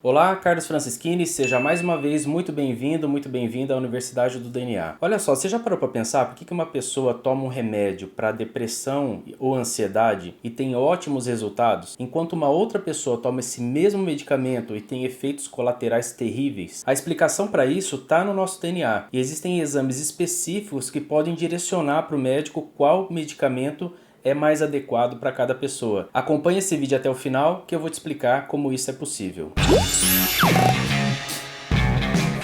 Olá, Carlos Francischini, seja mais uma vez muito bem-vindo, muito bem-vinda à Universidade do DNA. Olha só, você já parou para pensar por que uma pessoa toma um remédio para depressão ou ansiedade e tem ótimos resultados, enquanto uma outra pessoa toma esse mesmo medicamento e tem efeitos colaterais terríveis? A explicação para isso está no nosso DNA e existem exames específicos que podem direcionar para o médico qual medicamento é mais adequado para cada pessoa. Acompanhe esse vídeo até o final que eu vou te explicar como isso é possível.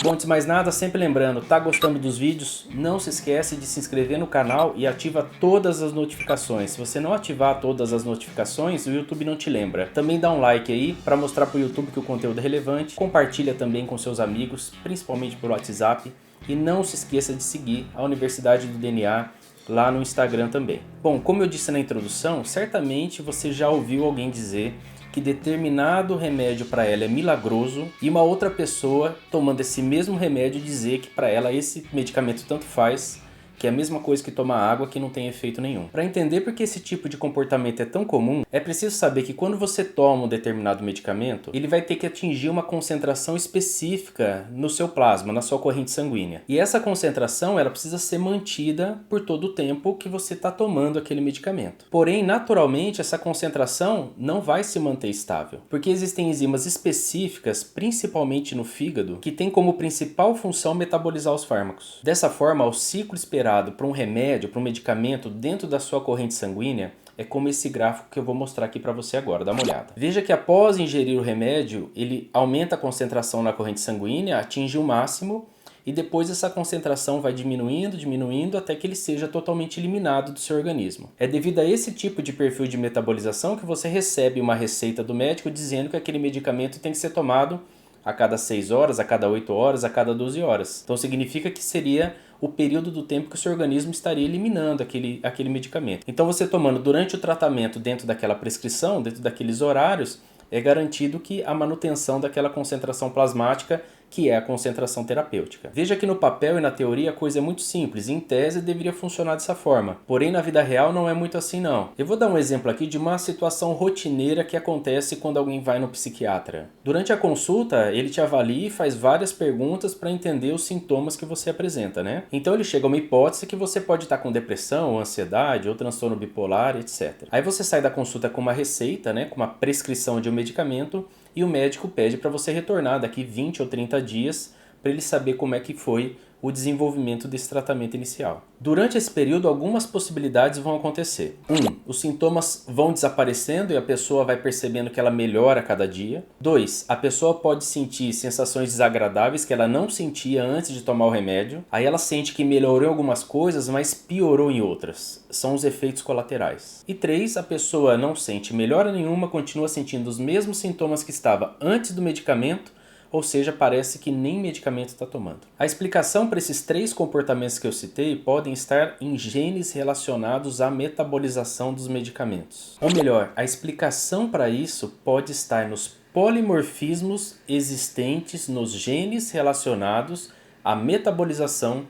Bom, antes de mais nada, sempre lembrando, tá gostando dos vídeos? Não se esquece de se inscrever no canal e ativa todas as notificações. Se você não ativar todas as notificações, o YouTube não te lembra. Também dá um like aí para mostrar para o YouTube que o conteúdo é relevante. Compartilha também com seus amigos, principalmente por WhatsApp. E não se esqueça de seguir a Universidade do DNA lá no Instagram também. Bom, como eu disse na introdução, certamente você já ouviu alguém dizer que determinado remédio para ela é milagroso e uma outra pessoa tomando esse mesmo remédio dizer que para ela esse medicamento tanto faz, que é a mesma coisa que tomar água que não tem efeito nenhum. Para entender por que esse tipo de comportamento é tão comum, é preciso saber que quando você toma um determinado medicamento, ele vai ter que atingir uma concentração específica no seu plasma, na sua corrente sanguínea. E essa concentração ela precisa ser mantida por todo o tempo que você está tomando aquele medicamento. Porém, naturalmente, essa concentração não vai se manter estável, porque existem enzimas específicas, principalmente no fígado, que têm como principal função metabolizar os fármacos. Dessa forma, o ciclo esperado para um remédio, para um medicamento dentro da sua corrente sanguínea é como esse gráfico que eu vou mostrar aqui para você agora, dá uma olhada. Veja que após ingerir o remédio, ele aumenta a concentração na corrente sanguínea, atinge o máximo e depois essa concentração vai diminuindo até que ele seja totalmente eliminado do seu organismo. É devido a esse tipo de perfil de metabolização que você recebe uma receita do médico dizendo que aquele medicamento tem que ser tomado a cada 6 horas, a cada 8 horas, a cada 12 horas. Então significa que seria o período do tempo que o seu organismo estaria eliminando aquele medicamento. Então você tomando durante o tratamento dentro daquela prescrição, dentro daqueles horários, é garantido que a manutenção daquela concentração plasmática, que é a concentração terapêutica. Veja que no papel e na teoria a coisa é muito simples, em tese deveria funcionar dessa forma, porém na vida real não é muito assim não. Eu vou dar um exemplo aqui de uma situação rotineira que acontece quando alguém vai no psiquiatra. Durante a consulta, ele te avalia e faz várias perguntas para entender os sintomas que você apresenta, né? Então ele chega a uma hipótese que você pode estar com depressão, ou ansiedade, ou transtorno bipolar, etc. Aí você sai da consulta com uma receita, né, com uma prescrição de um medicamento, e o médico pede para você retornar daqui 20 ou 30 dias para ele saber como é que foi o desenvolvimento desse tratamento inicial. Durante esse período, algumas possibilidades vão acontecer. Os sintomas vão desaparecendo e a pessoa vai percebendo que ela melhora a cada dia. 2, a pessoa pode sentir sensações desagradáveis que ela não sentia antes de tomar o remédio. Aí ela sente que melhorou em algumas coisas, mas piorou em outras. São os efeitos colaterais. E 3, a pessoa não sente melhora nenhuma, continua sentindo os mesmos sintomas que estava antes do medicamento, ou seja, parece que nem medicamento está tomando. A explicação para esses 3 comportamentos que eu citei podem estar em genes relacionados à metabolização dos medicamentos. Ou melhor, a explicação para isso pode estar nos polimorfismos existentes nos genes relacionados à metabolização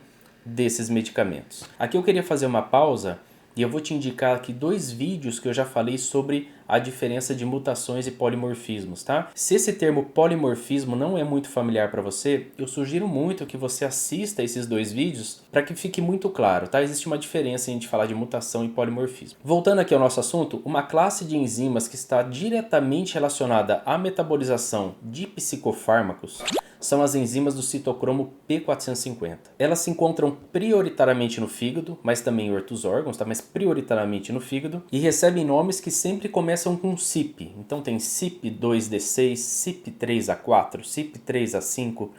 desses medicamentos. Aqui eu queria fazer uma pausa e eu vou te indicar aqui 2 vídeos que eu já falei sobre a diferença de mutações e polimorfismos, tá? Se esse termo polimorfismo não é muito familiar para você, eu sugiro muito que você assista esses 2 vídeos para que fique muito claro, tá? Existe uma diferença em a gente falar de mutação e polimorfismo. Voltando aqui ao nosso assunto, uma classe de enzimas que está diretamente relacionada à metabolização de psicofármacos são as enzimas do citocromo P450. Elas se encontram prioritariamente no fígado, mas também em outros órgãos, tá? Mas prioritariamente no fígado, e recebem nomes que sempre começam com CYP. Então tem CYP2D6, CYP3A4, CYP3A5,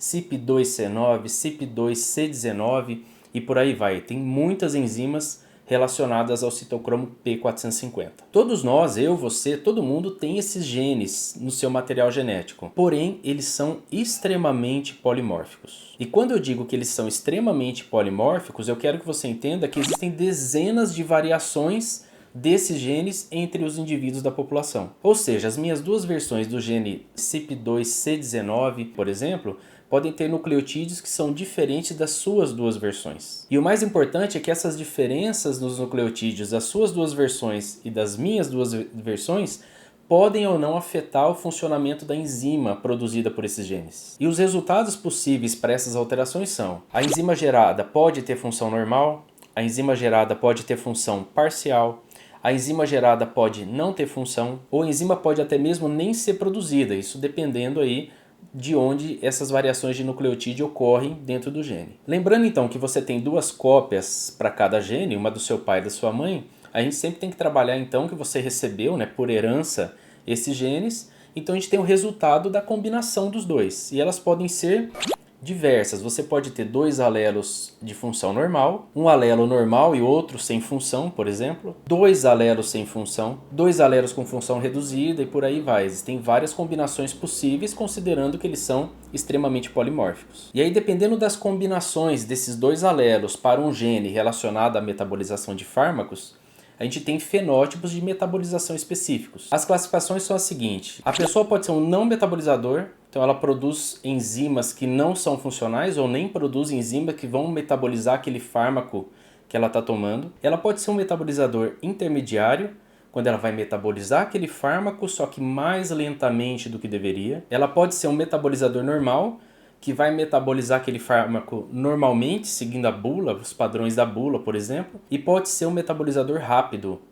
CYP2C9, CYP2C19 e por aí vai. Tem muitas enzimas relacionadas ao citocromo P450. Todos nós, eu, você, todo mundo tem esses genes no seu material genético, porém eles são extremamente polimórficos. E quando eu digo que eles são extremamente polimórficos, eu quero que você entenda que existem dezenas de variações desses genes entre os indivíduos da população. Ou seja, as minhas 2 versões do gene CYP2C19, por exemplo, podem ter nucleotídeos que são diferentes das suas 2 versões. E o mais importante é que essas diferenças nos nucleotídeos das suas 2 versões e das minhas 2 versões podem ou não afetar o funcionamento da enzima produzida por esses genes. E os resultados possíveis para essas alterações são: a enzima gerada pode ter função normal, a enzima gerada pode ter função parcial, a enzima gerada pode não ter função, ou a enzima pode até mesmo nem ser produzida, isso dependendo aí de onde essas variações de nucleotídeo ocorrem dentro do gene. Lembrando então que você tem duas cópias para cada gene, uma do seu pai e da sua mãe, a gente sempre tem que trabalhar então que você recebeu, né, por herança esses genes, então a gente tem o resultado da combinação dos dois, e elas podem ser diversas. Você pode ter dois alelos de função normal, um alelo normal e outro sem função, por exemplo, dois alelos sem função, dois alelos com função reduzida e por aí vai. Existem várias combinações possíveis, considerando que eles são extremamente polimórficos. E aí, dependendo das combinações desses dois alelos para um gene relacionado à metabolização de fármacos, a gente tem fenótipos de metabolização específicos. As classificações são as seguintes: a pessoa pode ser um não metabolizador, então ela produz enzimas que não são funcionais ou nem produz enzimas que vão metabolizar aquele fármaco que ela está tomando. Ela pode ser um metabolizador intermediário, quando ela vai metabolizar aquele fármaco, só que mais lentamente do que deveria. Ela pode ser um metabolizador normal, que vai metabolizar aquele fármaco normalmente, seguindo a bula, os padrões da bula, por exemplo. E pode ser um metabolizador rápido,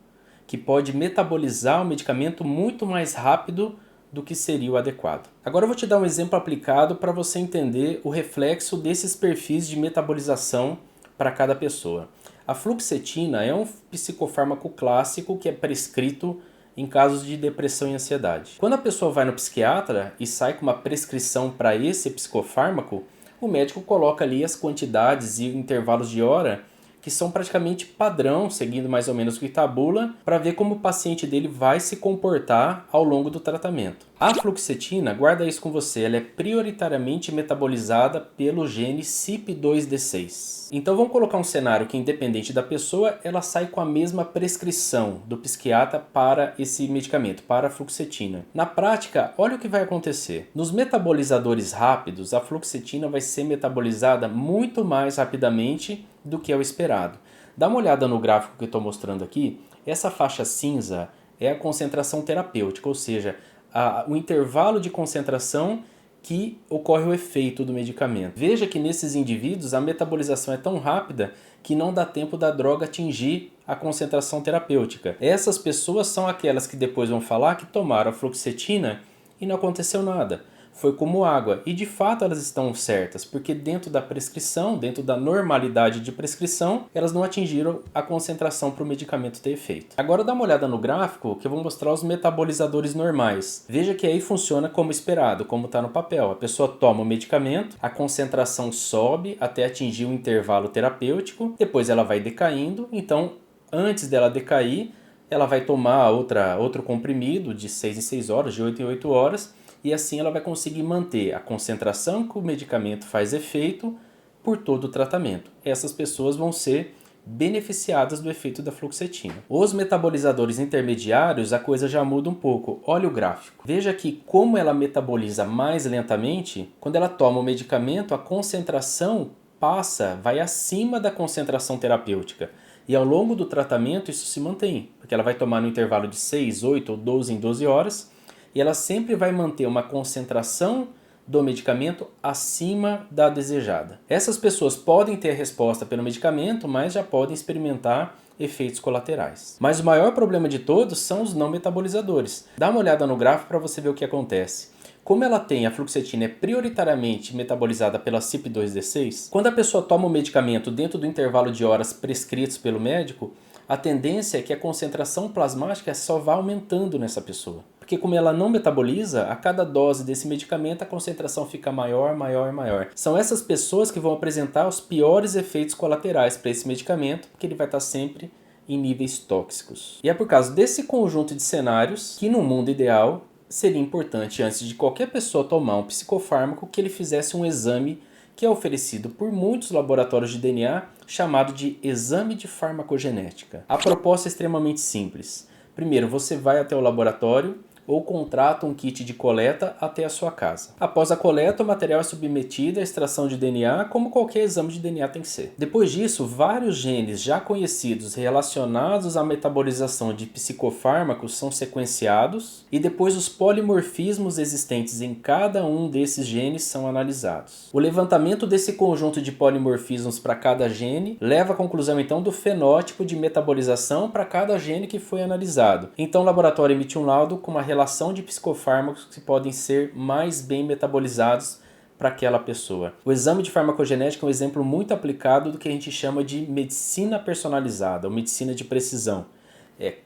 que pode metabolizar o medicamento muito mais rápido do que seria o adequado. Agora eu vou te dar um exemplo aplicado para você entender o reflexo desses perfis de metabolização para cada pessoa. A fluoxetina é um psicofármaco clássico que é prescrito em casos de depressão e ansiedade. Quando a pessoa vai no psiquiatra e sai com uma prescrição para esse psicofármaco, o médico coloca ali as quantidades e intervalos de hora que são praticamente padrão, seguindo mais ou menos o que está a bula, para ver como o paciente dele vai se comportar ao longo do tratamento. A fluoxetina, guarda isso com você, ela é prioritariamente metabolizada pelo gene CYP2D6. Então vamos colocar um cenário que, independente da pessoa, ela sai com a mesma prescrição do psiquiatra para esse medicamento, para a fluoxetina. Na prática, olha o que vai acontecer. Nos metabolizadores rápidos, a fluoxetina vai ser metabolizada muito mais rapidamente do que é o esperado. Dá uma olhada no gráfico que eu estou mostrando aqui. Essa faixa cinza é a concentração terapêutica, ou seja, o intervalo de concentração que ocorre o efeito do medicamento. Veja que nesses indivíduos a metabolização é tão rápida que não dá tempo da droga atingir a concentração terapêutica. Essas pessoas são aquelas que depois vão falar que tomaram a fluoxetina e não aconteceu nada. Foi como água. E de fato elas estão certas, porque dentro da prescrição, dentro da normalidade de prescrição, elas não atingiram a concentração para o medicamento ter efeito. Agora dá uma olhada no gráfico que eu vou mostrar os metabolizadores normais. Veja que aí funciona como esperado, como está no papel. A pessoa toma o medicamento, a concentração sobe até atingir um intervalo terapêutico, depois ela vai decaindo, então antes dela decair, ela vai tomar outro comprimido de 6 em 6 horas, de 8 em 8 horas, e assim ela vai conseguir manter a concentração que o medicamento faz efeito por todo o tratamento. Essas pessoas vão ser beneficiadas do efeito da fluoxetina. Os metabolizadores intermediários, a coisa já muda um pouco. Olha o gráfico. Veja que como ela metaboliza mais lentamente, quando ela toma o medicamento, a concentração vai acima da concentração terapêutica. E ao longo do tratamento isso se mantém, porque ela vai tomar no intervalo de 6, 8 ou 12 em 12 horas, e ela sempre vai manter uma concentração do medicamento acima da desejada. Essas pessoas podem ter resposta pelo medicamento, mas já podem experimentar efeitos colaterais. Mas o maior problema de todos são os não metabolizadores. Dá uma olhada no gráfico para você ver o que acontece. Como ela tem, a fluoxetina é prioritariamente metabolizada pela CYP2D6, quando a pessoa toma o medicamento dentro do intervalo de horas prescritos pelo médico, a tendência é que a concentração plasmática só vá aumentando nessa pessoa. Porque como ela não metaboliza, a cada dose desse medicamento a concentração fica maior, maior, maior. São essas pessoas que vão apresentar os piores efeitos colaterais para esse medicamento, porque ele vai estar sempre em níveis tóxicos. E é por causa desse conjunto de cenários que no mundo ideal seria importante, antes de qualquer pessoa tomar um psicofármaco, que ele fizesse um exame que é oferecido por muitos laboratórios de DNA, chamado de exame de farmacogenética. A proposta é extremamente simples. Primeiro, você vai até o laboratório, ou contrata um kit de coleta até a sua casa. Após a coleta, o material é submetido à extração de DNA, como qualquer exame de DNA tem que ser. Depois disso, vários genes já conhecidos relacionados à metabolização de psicofármacos são sequenciados e depois os polimorfismos existentes em cada um desses genes são analisados. O levantamento desse conjunto de polimorfismos para cada gene leva à conclusão então do fenótipo de metabolização para cada gene que foi analisado. Então o laboratório emite um laudo com uma relação de psicofármacos que podem ser mais bem metabolizados para aquela pessoa. O exame de farmacogenética é um exemplo muito aplicado do que a gente chama de medicina personalizada, ou medicina de precisão.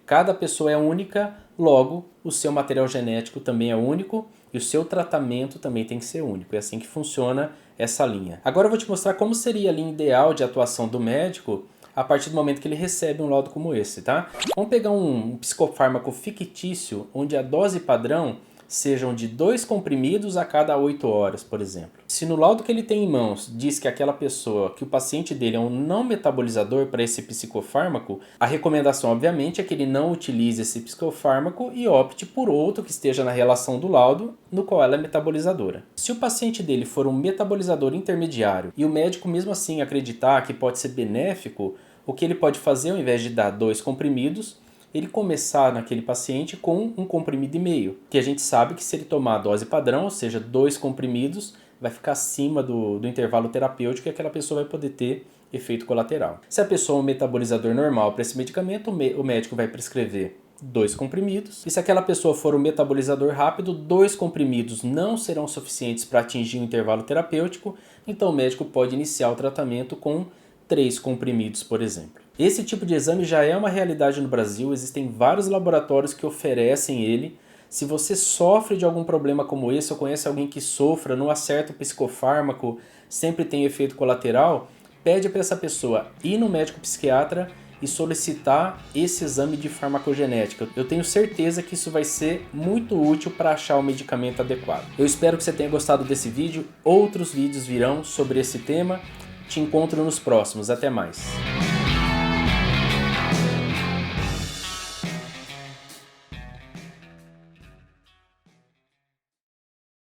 Cada pessoa é única, logo o seu material genético também é único e o seu tratamento também tem que ser único. É assim que funciona essa linha. Agora eu vou te mostrar como seria a linha ideal de atuação do médico a partir do momento que ele recebe um laudo como esse, tá? Vamos pegar um psicofármaco fictício onde a dose padrão sejam de 2 comprimidos a cada 8 horas, por exemplo. Se no laudo que ele tem em mãos diz que aquela pessoa, que o paciente dele é um não metabolizador para esse psicofármaco, a recomendação obviamente é que ele não utilize esse psicofármaco e opte por outro que esteja na relação do laudo, no qual ela é metabolizadora. Se o paciente dele for um metabolizador intermediário e o médico mesmo assim acreditar que pode ser benéfico, o que ele pode fazer ao invés de dar 2 comprimidos, ele começar naquele paciente com um comprimido e meio, que a gente sabe que se ele tomar a dose padrão, ou seja, 2 comprimidos, vai ficar acima do intervalo terapêutico e aquela pessoa vai poder ter efeito colateral. Se a pessoa é um metabolizador normal para esse medicamento, o médico vai prescrever 2 comprimidos. E se aquela pessoa for um metabolizador rápido, 2 comprimidos não serão suficientes para atingir o intervalo terapêutico, então o médico pode iniciar o tratamento com 3 comprimidos, por exemplo. Esse tipo de exame já é uma realidade no Brasil, existem vários laboratórios que oferecem ele. Se você sofre de algum problema como esse, ou conhece alguém que sofra, não acerta o psicofármaco, sempre tem efeito colateral, pede para essa pessoa ir no médico psiquiatra e solicitar esse exame de farmacogenética. Eu tenho certeza que isso vai ser muito útil para achar o medicamento adequado. Eu espero que você tenha gostado desse vídeo, outros vídeos virão sobre esse tema. Te encontro nos próximos. Até mais.